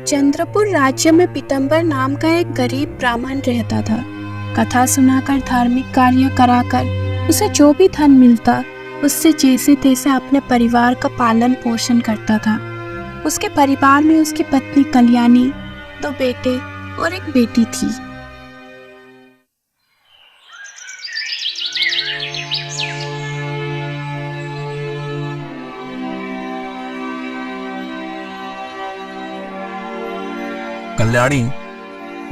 चंद्रपुर राज्य में पीतम्बर नाम का एक गरीब ब्राह्मण रहता था। कथा सुनाकर, धार्मिक कार्य कराकर उसे जो भी धन मिलता उससे जैसे तैसे अपने परिवार का पालन पोषण करता था। उसके परिवार में उसकी पत्नी कल्याणी, 2 बेटे और एक बेटी थी। कल्याणी,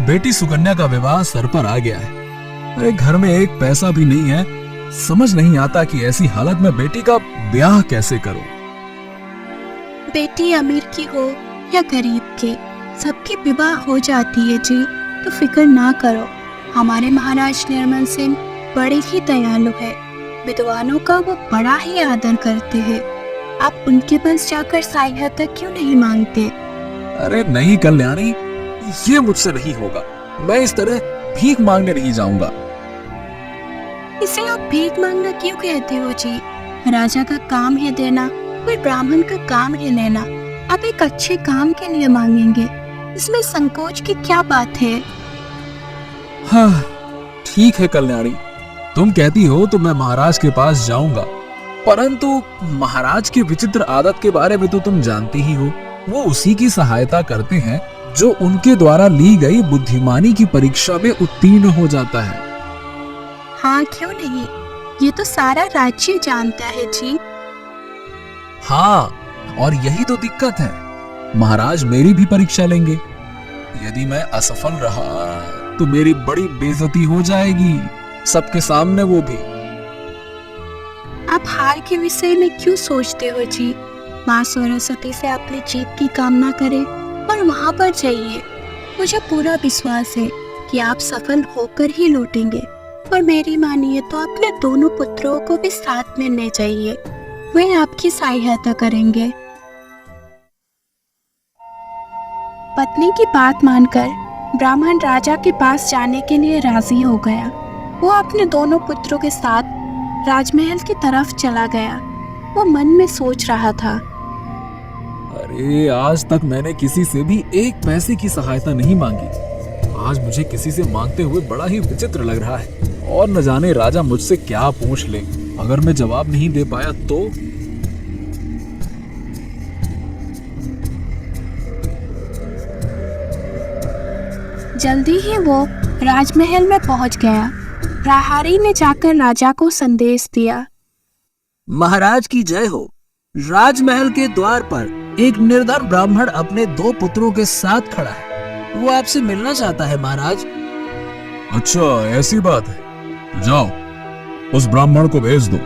बेटी सुकन्या का विवाह सर पर आ गया है। अरे घर में एक पैसा भी नहीं है। समझ नहीं आता कि ऐसी हालत में बेटी का ब्याह कैसे करूं। बेटी अमीर की हो या गरीब के, सबकी विवाह हो जाती है जी, तो फिक्र ना करो। हमारे महाराज निर्मल सिंह बड़े ही दयालु है। विद्वानों का वो बड़ा ही आदर करते हैं। आप उनके पास जाकर सहायता क्यों नहीं मांगते? अरे नहीं कल्याणी, ये मुझसे नहीं होगा। मैं इस तरह भीख मांगने नहीं जाऊंगा। इसे आप भीख मांगना क्यों कहते हो जी? राजा का काम है देना, कोई ब्राह्मण का काम है लेना। आप एक अच्छे काम के लिए मांगेंगे, इसमें संकोच की क्या बात है? हाँ, ठीक है कल्याणी, तुम कहती हो तो मैं महाराज के पास जाऊंगा। परंतु महाराज की विचित्र आदत के बारे में तो तुम जानती ही हो। वो उसी की सहायता करते हैं जो उनके द्वारा ली गई बुद्धिमानी की परीक्षा में उत्तीर्ण हो जाता है। हाँ, क्यों नहीं, ये तो सारा राज्य जानता है जी। हाँ, और यही तो दिक्कत है। महाराज मेरी भी परीक्षा लेंगे। यदि मैं असफल रहा तो मेरी बड़ी बेइज्जती हो जाएगी, सबके सामने वो भी। आप हार के विषय में क्यों सोचते हो जी? माँ सरस्वती से अपनी जीत की कामना करें और वहाँ पर जाइए। मुझे पूरा विश्वास है कि आप सफल होकर ही लौटेंगे। और मेरी मानिए तो अपने दोनों पुत्रों को भी साथ में ले जाइए, वे आपकी सहायता करेंगे। पत्नी की बात मानकर ब्राह्मण राजा के पास जाने के लिए राजी हो गया। वो अपने दोनों पुत्रों के साथ राजमहल की तरफ चला गया। वो मन में सोच रहा था, अरे आज तक मैंने किसी से भी एक पैसे की सहायता नहीं मांगी। आज मुझे किसी से मांगते हुए बड़ा ही विचित्र लग रहा है। और न जाने राजा मुझसे क्या पूछ ले। अगर मैं जवाब नहीं दे पाया तो? जल्दी ही वो राजमहल में पहुंच गया। प्रहरी ने जाकर राजा को संदेश दिया, महाराज की जय हो। राजमहल के द्वार पर एक निर्धन ब्राह्मण अपने 2 पुत्रों के साथ खड़ा है। वो आपसे मिलना चाहता है महाराज। अच्छा, ऐसी बात है। जाओ, उस ब्राह्मण को भेज दो।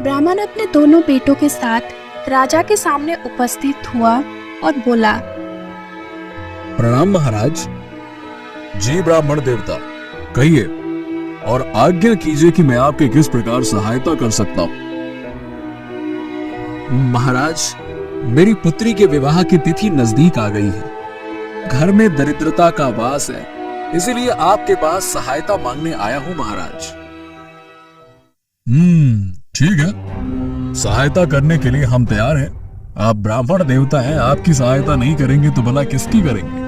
ब्राह्मण अपने दोनों बेटों के साथ राजा के सामने उपस्थित हुआ और बोला, प्रणाम महाराज। जी ब्राह्मण देवता, कहिए और आज्ञा कीजिए कि मैं आपके किस प्रकार सहायता कर सकता हूं। महाराज, मेरी पुत्री के विवाह की तिथि नजदीक आ गई है। घर में दरिद्रता का वास है, इसीलिए आपके पास सहायता मांगने आया हूं महाराज। ठीक है, सहायता करने के लिए हम तैयार हैं। आप ब्राह्मण देवता हैं, आपकी सहायता नहीं करेंगे तो भला किसकी करेंगे?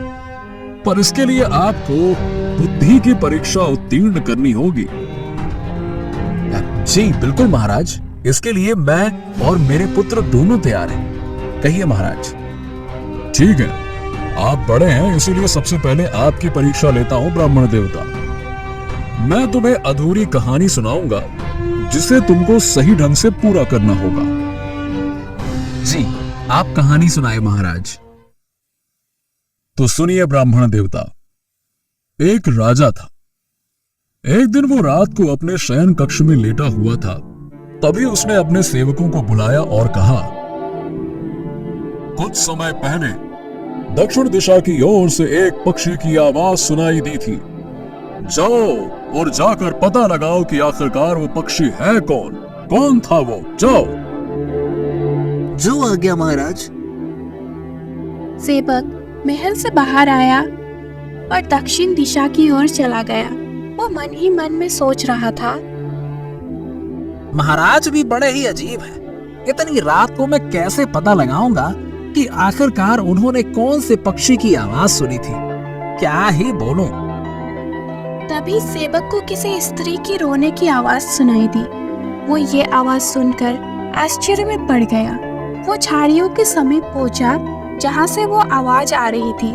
पर इसके लिए आपको बुद्धि की परीक्षा उत्तीर्ण करनी होगी। जी बिल्कुल महाराज, इसके लिए मैं और मेरे पुत्र दोनों तैयार हैं। कहिए महाराज। ठीक है, आप बड़े हैं, इसीलिए सबसे पहले आपकी परीक्षा लेता हूं ब्राह्मण देवता। मैं तुम्हें अधूरी कहानी सुनाऊंगा जिसे तुमको सही ढंग से पूरा करना होगा। जी, आप कहानी सुनाए महाराज। तो सुनिए ब्राह्मण देवता। एक राजा था। एक दिन वो रात को अपने शयन कक्ष में लेटा हुआ था। तभी उसने अपने सेवकों को बुलाया और कहा, कुछ समय पहले दक्षिण दिशा की ओर से एक पक्षी की आवाज सुनाई दी थी। जाओ और जाकर पता लगाओ कि आखिरकार वो पक्षी है कौन। कौन था वो? जाओ। जो आज्ञा महाराज। सेवक महल से बाहर आया और दक्षिण दिशा की ओर चला गया। वो मन ही मन में सोच रहा था, महाराज भी बड़े ही अजीब हैं। इतनी रात को मैं कैसे पता लगाऊंगा कि आखिरकार उन्होंने कौन से पक्षी की आवाज सुनी थी? क्या ही बोलूं। तभी सेवक को किसी स्त्री की रोने की आवाज सुनाई दी। वो ये आवाज सुनकर आश्चर्य में पड़ गया। वो झाड़ियों के समीप पहुंचा जहां से वो आवाज आ रही थी।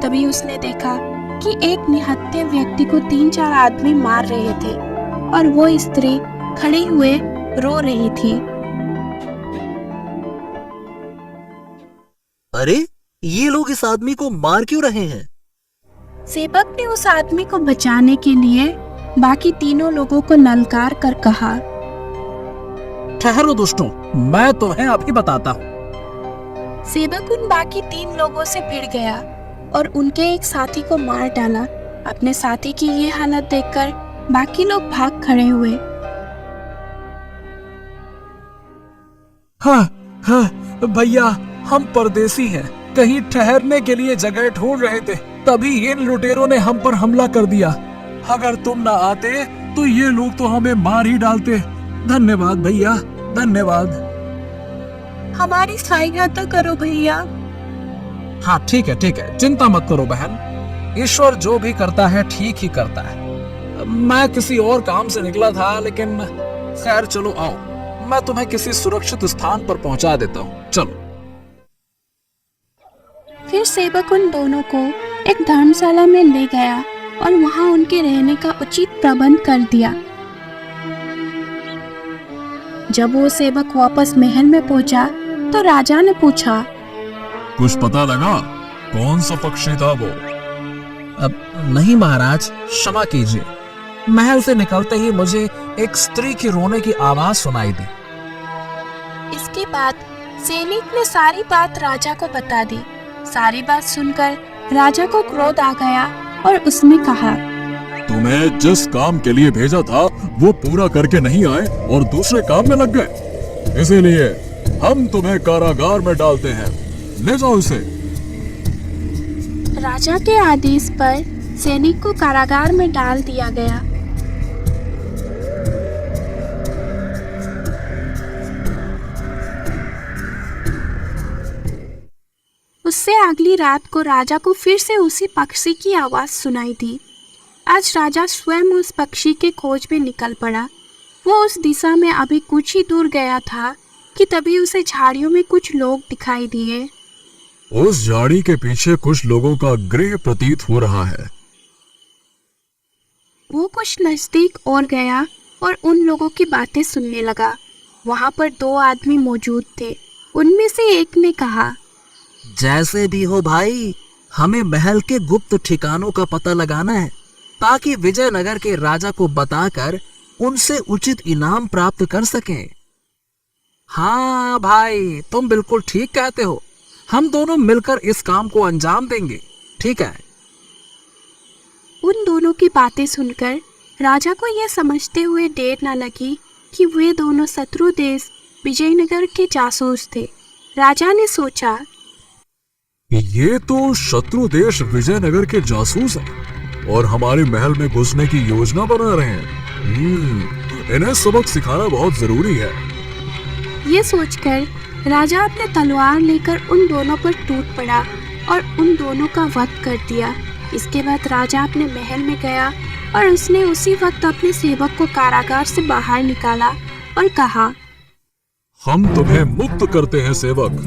तभी उसने देखा कि एक निहत्थे व्यक्ति को 3-4 आदमी मार रहे थे और वो स्त्री खड़ी हुए रो रही थी। अरे, ये लोग इस आदमी को मार क्यों रहे हैं? सेवक ने उस आदमी को बचाने के लिए बाकी तीनों लोगों को ललकार कर कहा, ठहरो दुष्टों, मैं तुम्हें अभी बताता हूँ। सेवक उन बाकी 3 लोगों से भिड़ गया और उनके एक साथी को मार डाला। अपने साथी की ये हालत देखकर बाकी लोग भाग खड़े हुए। हाँ, भैया, हम परदेसी हैं, कहीं ठहरने के लिए जगह ढूंढ रहे थे, तभी इन लुटेरों ने हम पर हमला कर दिया। अगर तुम ना आते तो ये लोग तो हमें मार ही डालते। धन्यवाद भैया, धन्यवाद। हमारी सहायता करो भैया। हाँ ठीक है, चिंता मत करो बहन, ईश्वर जो भी करता है ठीक ही करता है। मैं किसी और काम से निकला था, लेकिन खैर चलो आओ, मैं तुम्हें किसी सुरक्षित स्थान पर पहुंचा देता हूँ, चलो। फिर सेवक उन दोनों को एक धर्मशाला में ले गया और वहां उनके रहने का उचित प्रबंध कर दिया। जब वो सेवक वापस महल में पहुंचा तो राजा ने पूछा, कुछ पता लगा कौन सा पक्षी था वो? अब नहीं महाराज, क्षमा कीजिए। महल से निकलते ही मुझे एक स्त्री की रोने की आवाज सुनाई दी। इसके बाद सैनिक ने सारी बात राजा को बता दी। सारी बात सुनकर राजा को क्रोध आ गया और उसने कहा, तुम्हें जिस काम के लिए भेजा था वो पूरा करके नहीं आए और दूसरे काम में लग गए, इसीलिए हम तुम्हें कारागार में डालते हैं, ले जाओ इसे। राजा के आदेश पर सैनिक को कारागार में डाल दिया गया। उससे अगली रात को राजा को फिर से उसी पक्षी की आवाज सुनाई दी। आज राजा स्वयं उस पक्षी के खोज में निकल पड़ा। वो उस दिशा में अभी कुछ ही दूर गया था कि तभी उसे झाड़ियों में कुछ लोग दिखाई दिए। उस झाड़ी के पीछे कुछ लोगों का गृह प्रतीत हो रहा है। वो कुछ नजदीक और गया और उन लोगों की बातें सुनने लगा। वहां पर 2 आदमी मौजूद थे। उनमें से एक ने कहा, जैसे भी हो भाई, हमें महल के गुप्त ठिकानों का पता लगाना है ताकि विजयनगर के राजा को बताकर उनसे उचित इनाम प्राप्त कर सकें। हाँ भाई, तुम बिल्कुल ठीक कहते हो, हम दोनों मिलकर इस काम को अंजाम देंगे, ठीक है। उन दोनों की बातें सुनकर राजा को यह समझते हुए देर न लगी कि वे दोनों शत्रु देश विजयनगर के जासूस थे। राजा ने सोचा, ये तो शत्रु देश विजयनगर के जासूस हैं और हमारे महल में घुसने की योजना बना रहे हैं। इन्हें सबक सिखाना बहुत जरूरी है। ये सोचकर राजा अपने तलवार लेकर उन दोनों पर टूट पड़ा और उन दोनों का वध कर दिया। इसके बाद राजा अपने महल में गया और उसने उसी वक्त अपने सेवक को कारागार से बाहर निकाला और कहा, हम तुम्हें मुक्त करते हैं सेवक।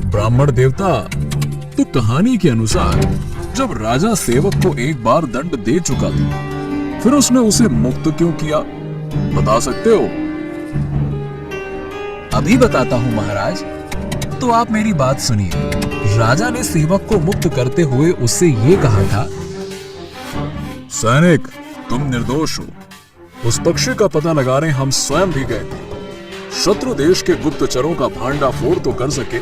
ब्राह्मण देवता, तो कहानी के अनुसार जब राजा सेवक को एक बार दंड दे चुका था, फिर उसने उसे मुक्त क्यों किया, बता सकते हो? अभी बताता हूँ महाराज, तो आप मेरी बात सुनिए। राजा ने सेवक को मुक्त करते हुए उससे ये कहा था, सैनिक, तुम निर्दोष हो। उस पक्षी का पता लगाने हम स्वयं भी गए थे। शत्रु देश के गुप्तचरों का भांडा फोड़ तो कर सके,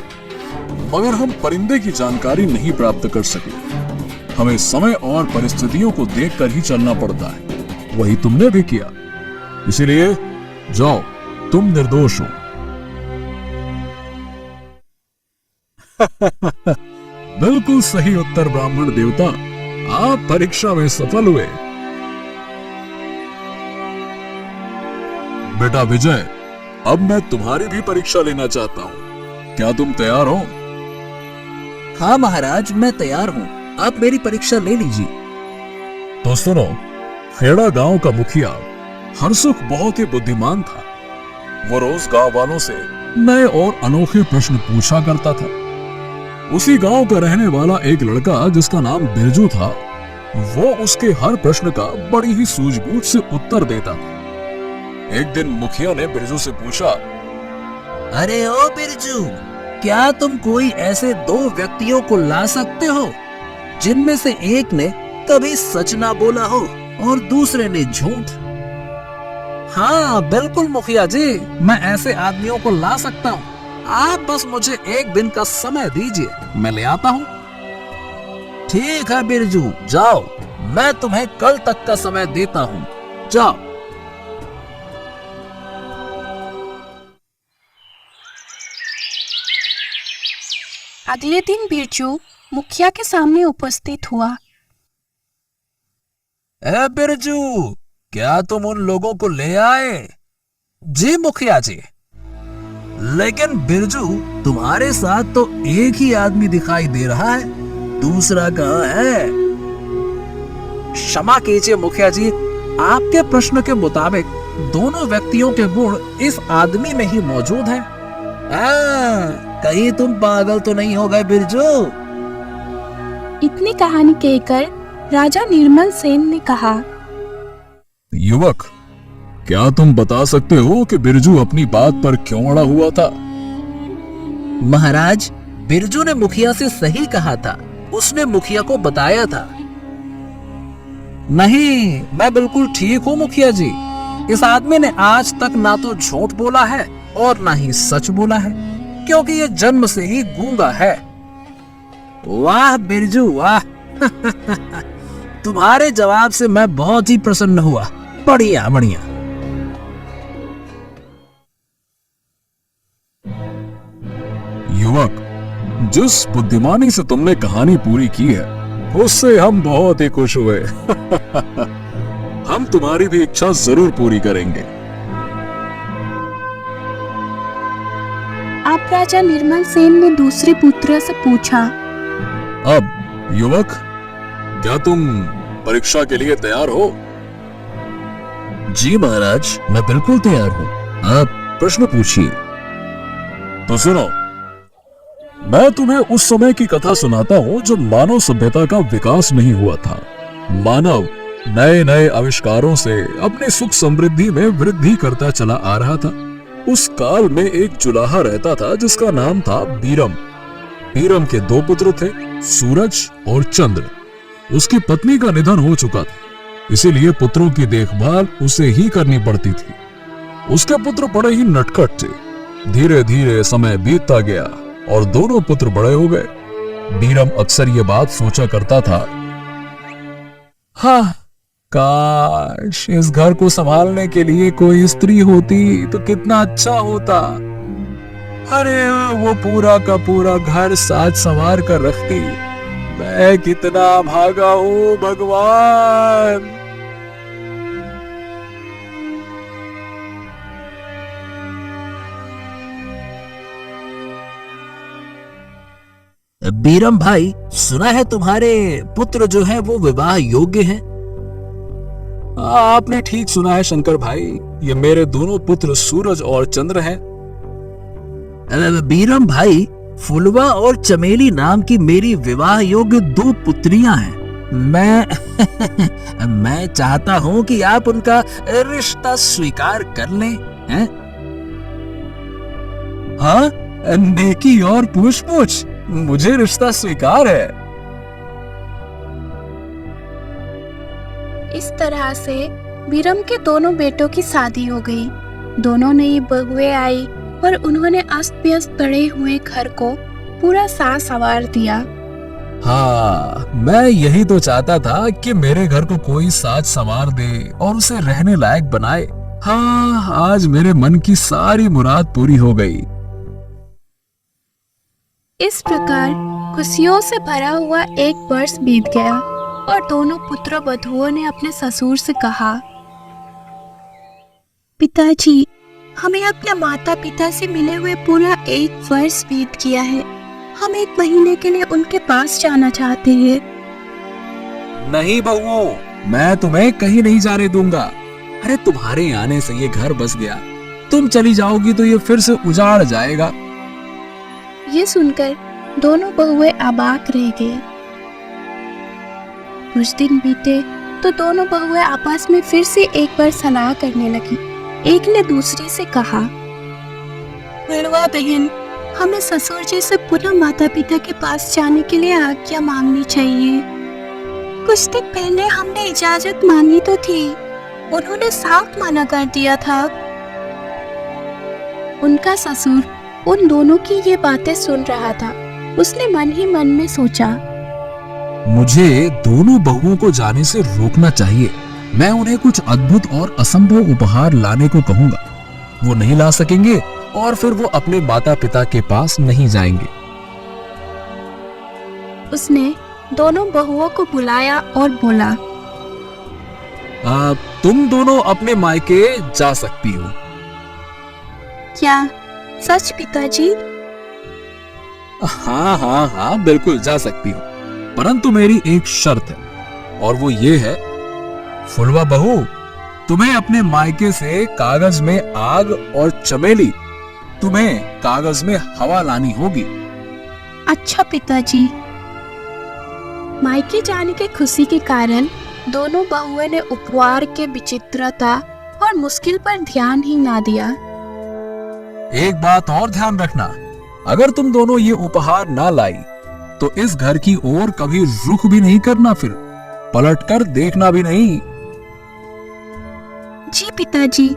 मगर हम परिंदे की जानकारी नहीं प्राप्त कर सके। हमें समय और परिस्थितियों को देखकर ही चलना पड़ता है। वही तुमने भी किया, इसीलिए जाओ, तुम निर्दोष हो। बिल्कुल सही उत्तर ब्राह्मण देवता, आप परीक्षा में सफल हुए। बेटा विजय, अब मैं तुम्हारी भी परीक्षा लेना चाहता हूँ। क्या तुम तैयार हो? हाँ महाराज, मैं तैयार हूँ। आप मेरी परीक्षा ले लीजिए। तो सुनो, खेड़ा गांव का मुखिया हरसुख बहुत ही बुद्धिमान था। वो रोज गांव वालों से नए और अनोखे प्रश्न पूछा करता था। उसी गांव का रहने वाला एक लड़का जिसका नाम बिरजू था, वो उसके हर प्रश्न का बड़ी ही सूझबूझ से उत्तर देता था। एक दिन मुखिया ने बिरजू से पूछा, अरे ओ बिरजू, क्या तुम कोई ऐसे 2 व्यक्तियों को ला सकते हो जिनमें से एक ने कभी सच ना बोला हो और दूसरे ने झूठ? हाँ बिल्कुल मुखिया जी, मैं ऐसे आदमियों को ला सकता हूँ। आप बस मुझे 1 दिन का समय दीजिए, मैं ले आता हूँ। ठीक है बिरजू, जाओ, मैं तुम्हें कल तक का समय देता हूँ, जाओ। अगले दिन बिरजू मुखिया के सामने उपस्थित हुआ। ए बिरजू, क्या तुम उन लोगों को ले आए? जी मुखिया जी। लेकिन बिरजू, तुम्हारे साथ तो एक ही आदमी दिखाई दे रहा है, दूसरा कहाँ है? क्षमा कीजिए मुखिया जी, आपके प्रश्न के मुताबिक दोनों व्यक्तियों के गुण इस आदमी में ही मौजूद हैं। कहीं तुम पागल तो नहीं हो गए बिरजू? इतनी कहानी कहकर राजा निर्मल सेन ने कहा, युवक, क्या तुम बता सकते हो कि बिरजू अपनी बात पर क्यों अड़ा हुआ था? महाराज, बिरजू ने मुखिया से सही कहा था। उसने मुखिया को बताया था। नहीं, मैं बिल्कुल ठीक हूँ मुखिया जी। इस आदमी ने आज तक ना तो झूठ बोला है और ना ही सच बोला है, क्योंकि ये जन्म से ही गूंगा है। वाह बिरजू वाह! तुम्हारे जवाब से मैं बहुत ही प्रसन्न हुआ। बढ़िया बढ़िया। युवक, जिस बुद्धिमानी से तुमने कहानी पूरी की है, उससे हम बहुत ही खुश हुए। हम तुम्हारी भी इच्छा जरूर पूरी करेंगे। अब राजा निर्मल सेन ने दूसरे पुत्र से पूछा, अब युवक, क्या तुम परीक्षा के लिए तैयार हो? जी महाराज, मैं बिल्कुल तैयार हूँ। आप प्रश्न पूछिए। तो सुनो, मैं तुम्हें उस समय की कथा सुनाता हूँ जब मानव सभ्यता का विकास नहीं हुआ था। मानव नए नए आविष्कारों से अपनी सुख समृद्धि में वृद्धि करता चला आ रहा था। उस काल में एक जुलाहा रहता था जिसका नाम था बीरम। बीरम के 2 पुत्र थे, सूरज और चंद्र। उसकी पत्नी का निधन हो चुका था, इसीलिए पुत्रों की देखभाल उसे ही करनी पड़ती थी। उसके पुत्र बड़े ही नटखट थे। धीरे धीरे समय बीतता गया और दोनों पुत्र बड़े हो गए। बीरम अक्सर ये बात सोचा करता था, हाँ, काश इस घर को संभालने के लिए कोई स्त्री होती तो कितना अच्छा होता। अरे वो पूरा का पूरा घर साज संवार कर रखती। मैं कितना भागा हूं भगवान। बीरम भाई, सुना है तुम्हारे पुत्र जो है वो विवाह योग्य हैं? आपने ठीक सुना है शंकर भाई, ये मेरे दोनों पुत्र सूरज और चंद्र हैं। बीरम भाई, फुलवा और चमेली नाम की मेरी विवाह योग्य 2 पुत्रियां हैं। मैं चाहता हूं कि आप उनका रिश्ता स्वीकार कर लें, हैं? हाँ, नेकी और पूछ-पूछ, मुझे रिश्ता स्वीकार है। इस तरह से बीरम के दोनों बेटों की शादी हो गई। दोनों नई बहुएं आई और उन्होंने अस्त व्यस्त पड़े हुए घर को पूरा साज संवार दिया। हाँ, मैं यही तो चाहता था कि मेरे घर को कोई साज संवार दे और उसे रहने लायक बनाए। हाँ, आज मेरे मन की सारी मुराद पूरी हो गई। इस प्रकार खुशियों से भरा हुआ 1 वर्ष बीत गया और दोनों पुत्र वधुओं ने अपने ससुर से कहा, पिताजी, हमें अपने माता पिता से मिले हुए पूरा 1 वर्ष बीत गया है। हम 1 महीने के लिए उनके पास जाना चाहते हैं। नहीं बहुओं, मैं तुम्हें कहीं नहीं जाने दूंगा। अरे तुम्हारे आने से ये घर बस गया, तुम चली जाओगी तो ये फिर से उजाड़ जाएगा। ये सुनकर दोनों बहुएं अबाक रह गए। कुछ दिन बीते तो दोनों बहुएं आपस में फिर से एक बार सलाह करने लगी। एक ने दूसरी से कहा, बड़वा बहन, हमें ससुर जी से पुनः माता पिता के पास जाने के लिए आज्ञा मांगनी चाहिए। कुछ दिन पहले हमने इजाजत मांगी तो थी, उन्होंने साफ मना कर दिया था। उनका ससुर उन दोनों की ये बातें सुन रहा था। उसने मन ही मन में सोचा, मुझे दोनों बहुओं को जाने से रोकना चाहिए। मैं उन्हें कुछ अद्भुत और असंभव उपहार लाने को कहूंगा। वो नहीं ला सकेंगे और फिर वो अपने माता पिता के पास नहीं जाएंगे। उसने दोनों बहुओं को बुलाया और बोला, तुम दोनों अपने मायके जा सकती हो। क्या सच पिताजी? हाँ हाँ हाँ, बिल्कुल जा सकती हो, परंतु मेरी एक शर्त है और वो ये है, फुलवा बहू, तुम्हें अपने मायके से कागज में आग और चमेली, तुम्हें कागज में हवा लानी होगी। अच्छा पिताजी। मायके जाने की खुशी के कारण दोनों बहुओं ने उपहार के विचित्रता और मुश्किल पर ध्यान ही ना दिया। एक बात और ध्यान रखना, अगर तुम दोनों ये उपहार ना लाई तो इस घर की ओर कभी रुख भी नहीं करना, फिर पलटकर देखना भी नहीं। जी पिताजी।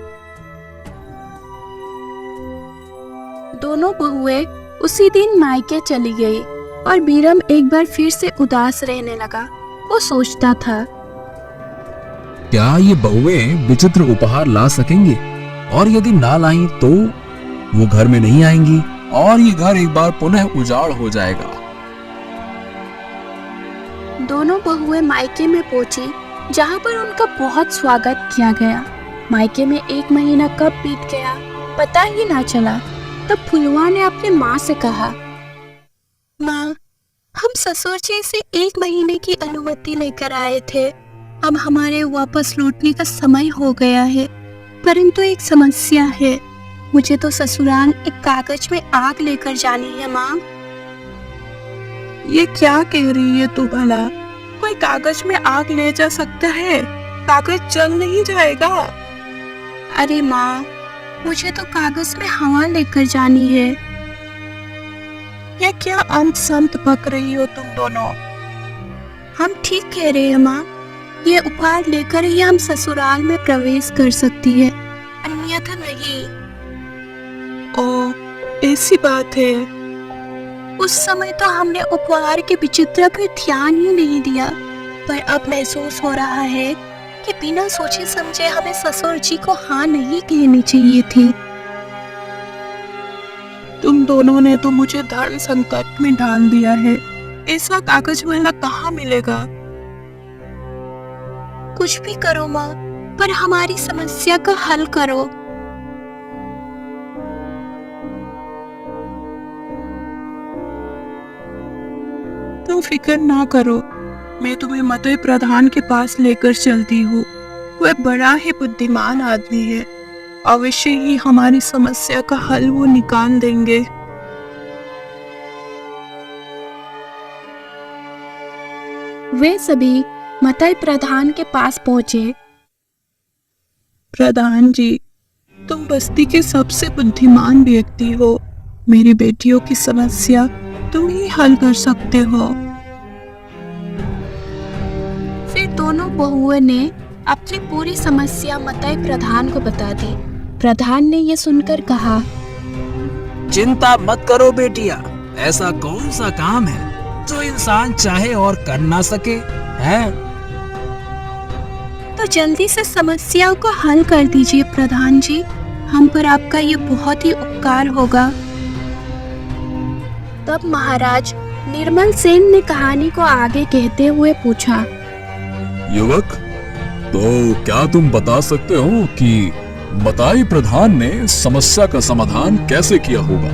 दोनों बहुएं उसी दिन मायके चली गई और बीरम एक बार फिर से उदास रहने लगा। वो सोचता था, क्या ये बहुएं विचित्र उपहार ला सकेंगे, और यदि ना लाई तो वो घर में नहीं आएंगी और ये घर एक बार पुनः उजाड़ हो जाएगा। दोनों बहुएं मायके में पहुंची, जहां पर उनका बहुत स्वागत किया गया। मायके में 1 महीना कब बीत गया पता ही ना चला। तब फुलवा ने अपने माँ से कहा, माँ, हम ससुर जी से 1 महीने की अनुमति लेकर आए थे। अब हमारे वापस लौटने का समय हो गया है, परंतु एक समस्या है। मुझे तो ससुराल एक कागज में आग लेकर जानी है माँ। ये क्या कह रही है तू भला? कोई कागज में आग ले जा सकता है? कागज जल नहीं जाएगा। अरे माँ, मुझे तो कागज में हवा लेकर जानी है। ये क्या अंत संत बक रही हो तुम दोनों? हम ठीक कह रहे हैं माँ। ये उपहार लेकर ही हम ससुराल में प्रवेश कर सकती है, अन्यथा नहीं। ओ, ऐसी बात है। उस समय तो हमने उपहार के विचित्र पर ध्यान ही नहीं दिया, पर अब महसूस हो रहा है कि बिना सोचे समझे हमें ससुर जी को हाँ नहीं कहनी चाहिए थी। तुम दोनों ने तो मुझे धर्म संकट में डाल दिया है। ऐसा कागज वाला कहाँ मिलेगा? कुछ भी करो माँ, पर हमारी समस्या का हल करो। तुम फिक्र ना करो, मैं तुम्हें मतय प्रधान के पास लेकर चलती हूँ। वह बड़ा ही बुद्धिमान आदमी है, अवश्य ही हमारी समस्या का हल वो निकाल देंगे। वे सभी मतय प्रधान के पास पहुंचे। प्रधान जी, तुम बस्ती के सबसे बुद्धिमान व्यक्ति हो। मेरी बेटियों की समस्या तुम ही हल कर सकते हो। फिर दोनों बहुओं ने अपनी पूरी समस्या मतय प्रधान को बता दी। प्रधान ने यह सुनकर कहा, चिंता मत करो बेटिया, ऐसा कौन सा काम है जो इंसान चाहे और कर ना सके है? तो जल्दी से समस्याओं को हल कर दीजिए प्रधान जी, हम पर आपका ये बहुत ही उपकार होगा। तब महाराज निर्मल सेन ने कहानी को आगे कहते हुए पूछा, युवक, तो क्या तुम बता सकते हो कि मताई प्रधान ने समस्या का समाधान कैसे किया होगा?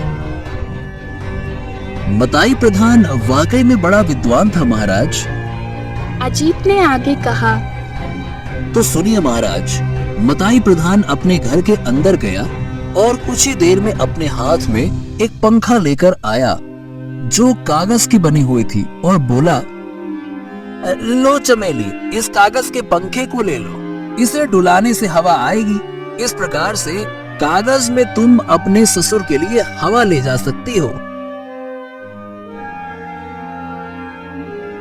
मताई प्रधान वाकई में बड़ा विद्वान था महाराज। अजीत ने आगे कहा। तो सुनिए महाराज, मताई प्रधान अपने घर के अंदर गया और कुछ ही देर में अपने हाथ में एक पंखा लेकर आया जो कागज की बनी हुई थी और बोला, लो चमेली, इस कागज के पंखे को ले लो, इसे डुलाने से हवा आएगी। इस प्रकार से कागज में तुम अपने ससुर के लिए हवा ले जा सकती हो।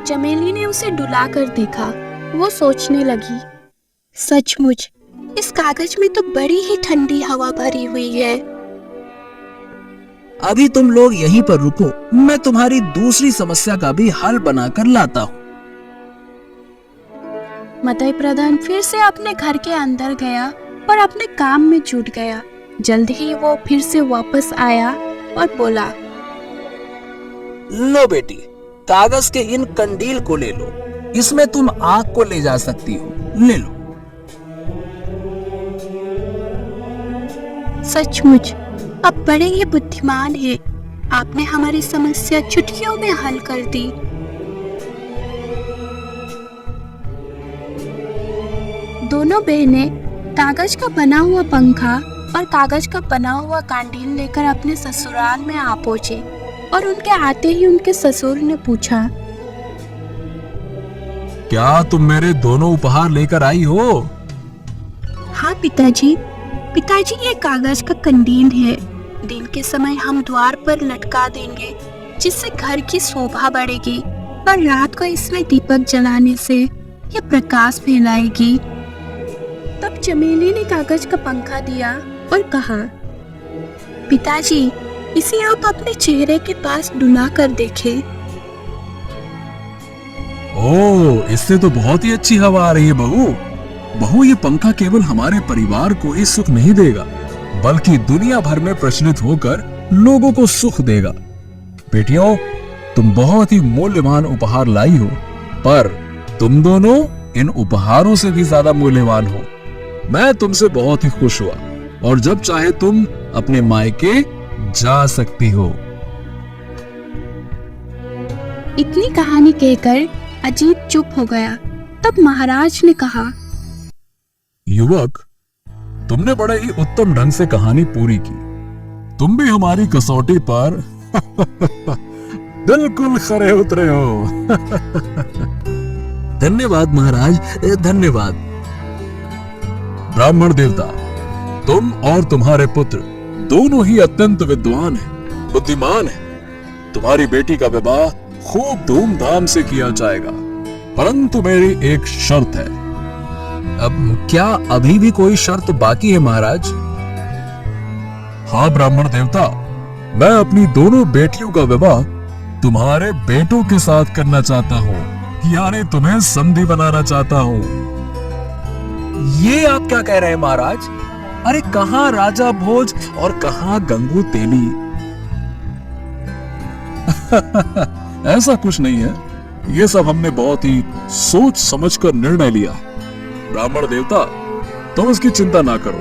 चमेली ने उसे डुलाकर देखा। वो सोचने लगी, सचमुच इस कागज में तो बड़ी ही ठंडी हवा भरी हुई है। अभी तुम लोग यहीं पर रुको, मैं तुम्हारी दूसरी समस्या का भी हल बनाकर लाता हूँ। मताई प्रधान फिर से अपने घर के अंदर गया और अपने काम में जुट गया। जल्द ही वो फिर से वापस आया और बोला, लो बेटी, कागज के इन कंडील को ले लो, इसमें तुम आग को ले जा सकती हो, ले लो। सचमुच आप बड़े ही बुद्धिमान हैं। आपने हमारी समस्या चुटकियों में हल कर दी। दोनों बहनें कागज का बना हुआ पंखा और कागज का बना हुआ कांडील लेकर अपने ससुराल में आ पहुंचे और उनके आते ही उनके ससुर ने पूछा, क्या तुम मेरे दोनों उपहार लेकर आई हो? हाँ पिताजी, ये कागज का कंडील है। दिन के समय हम द्वार पर लटका देंगे, जिससे घर की शोभा बढ़ेगी, और रात को इसमें दीपक जलाने से यह प्रकाश फैलाएगी। तब चमेली ने कागज का पंखा दिया और कहा, पिताजी, इसे आप अपने चेहरे के पास डुला कर देखें। ओह, इससे तो बहुत ही अच्छी हवा आ रही है बहू, ये पंखा केवल हमारे परिवार को ही सुख नहीं देगा, बल्कि दुनिया भर में प्रचलित होकर लोगों को सुख देगा। बेटियों, तुम बहुत ही मूल्यवान उपहार लाई हो, पर तुम दोनों इन उपहारों से भी ज्यादा मूल्यवान हो। मैं तुमसे बहुत ही खुश हुआ, और जब चाहे तुम अपने मायके जा सकती हो। इतनी कहानी कहकर अजीत चुप हो गया। तब महाराज ने कहा, युवक, तुमने बड़े ही उत्तम ढंग से कहानी पूरी की। तुम भी हमारी कसौटी पर बिल्कुल खरे उतरे हो। धन्यवाद महाराज, धन्यवाद। ब्राह्मण देवता, तुम और तुम्हारे पुत्र दोनों ही अत्यंत विद्वान हैं, बुद्धिमान हैं। तुम्हारी बेटी का विवाह खूब धूमधाम से किया जाएगा, परंतु मेरी एक शर्त है। अब क्या अभी भी कोई शर्त बाकी है महाराज? हाँ ब्राह्मण देवता, मैं अपनी दोनों बेटियों का विवाह तुम्हारे बेटों के साथ करना चाहता हूँ, यानी तुम्हें संधि बनाना चाहता हूँ। ये आप क्या कह रहे हैं महाराज? अरे कहाँ राजा भोज और कहाँ गंगू तेली? ऐसा कुछ नहीं है, ये सब हमने बहुत ही सोच समझकर निर्णय लिया है। ब्राह्मण देवता, तुम इसकी चिंता ना करो।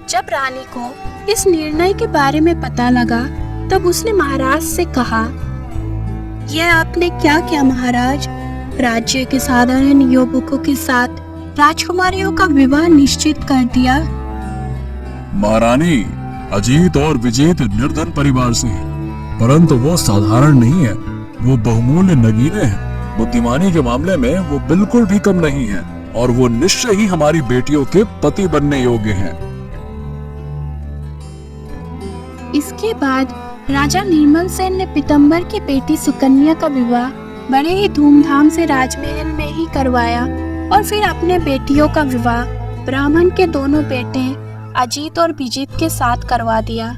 जब रानी को इस निर्णय के बारे में पता लगा, तब उसने महाराज से कहा, यह आपने क्या किया महाराज? राज्य के साधारण युवकों के साथ राजकुमारियों का विवाह निश्चित कर दिया। महारानी, अजीत और विजेत निर्धन परिवार से हैं, परंतु वो साधारण नहीं है, वो बहुमूल्य नगीने हैं। बुद्धिमानी के मामले में वो बिल्कुल भी कम नहीं है, और वो निश्चय ही हमारी बेटियों के पति बनने योग्य हैं। इसके बाद राजा निर्मल सेन ने पीतम्बर की बेटी सुकन्या का विवाह बड़े ही धूमधाम से राजमहल में ही करवाया, और फिर अपने बेटियों का विवाह ब्राह्मण के दोनों बेटे अजीत और विजित के साथ करवा दिया।